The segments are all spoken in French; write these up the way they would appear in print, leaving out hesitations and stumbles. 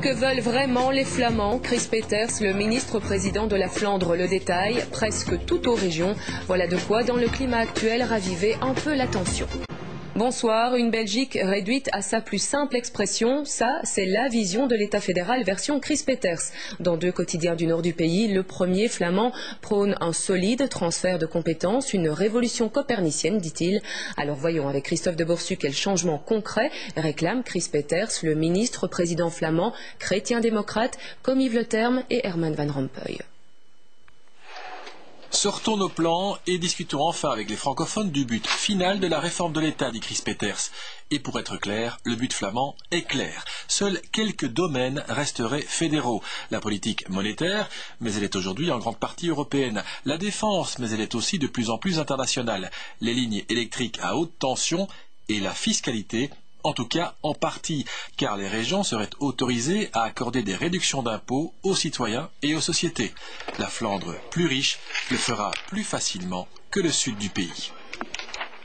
que veulent vraiment les Flamands? Chris Peeters, le ministre-président de la Flandre, le détaille. Presque toutes aux régions. Voilà de quoi, dans le climat actuel, raviver un peu la tension. Bonsoir, une Belgique réduite à sa plus simple expression, ça c'est la vision de l'État fédéral version Chris Peeters. Dans 2 quotidiens du nord du pays, le premier flamand prône un solide transfert de compétences, une révolution copernicienne, dit-il. Alors voyons avec Christophe de Borsu quel changement concret réclame Chris Peeters, le ministre-président flamand, chrétien-démocrate, comme Yves Le Terme et Herman Van Rompuy. Sortons nos plans et discutons enfin avec les francophones du but final de la réforme de l'État, dit Chris Peeters. Et pour être clair, le but flamand est clair. Seuls quelques domaines resteraient fédéraux. La politique monétaire, mais elle est aujourd'hui en grande partie européenne. La défense, mais elle est aussi de plus en plus internationale. Les lignes électriques à haute tension et la fiscalité, en tout cas en partie, car les régions seraient autorisées à accorder des réductions d'impôts aux citoyens et aux sociétés. La Flandre, plus riche, le fera plus facilement que le sud du pays.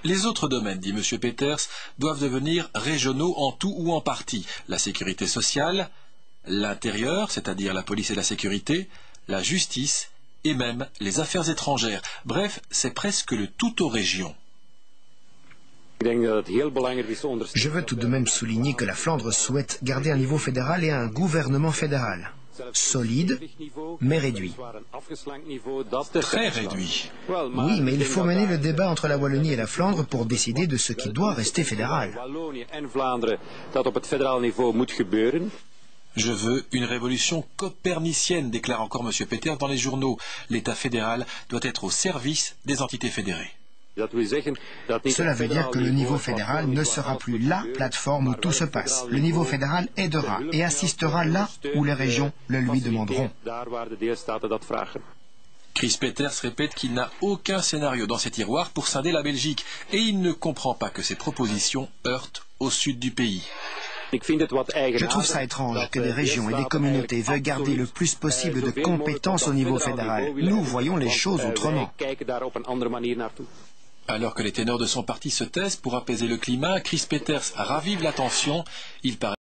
Les autres domaines, dit M. Peeters, doivent devenir régionaux en tout ou en partie. La sécurité sociale, l'intérieur, c'est-à-dire la police et la sécurité, la justice et même les affaires étrangères. Bref, c'est presque le tout aux régions. Je veux tout de même souligner que la Flandre souhaite garder un niveau fédéral et un gouvernement fédéral. Solide, mais réduit. Très réduit. Oui, mais il faut mener le débat entre la Wallonie et la Flandre pour décider de ce qui doit rester fédéral. Je veux une révolution copernicienne, déclare encore M. Peeters dans les journaux. L'État fédéral doit être au service des entités fédérées. Cela veut dire que le niveau fédéral ne sera plus la plateforme où tout se passe. Le niveau fédéral aidera et assistera là où les régions le lui demanderont. Chris Peeters répète qu'il n'a aucun scénario dans ses tiroirs pour scinder la Belgique et il ne comprend pas que ses propositions heurtent au sud du pays. Je trouve ça étrange que des régions et des communautés veuillent garder le plus possible de compétences au niveau fédéral. Nous voyons les choses autrement. Alors que les ténors de son parti se taisent pour apaiser le climat, Chris Peeters ravive la tension. Il paraît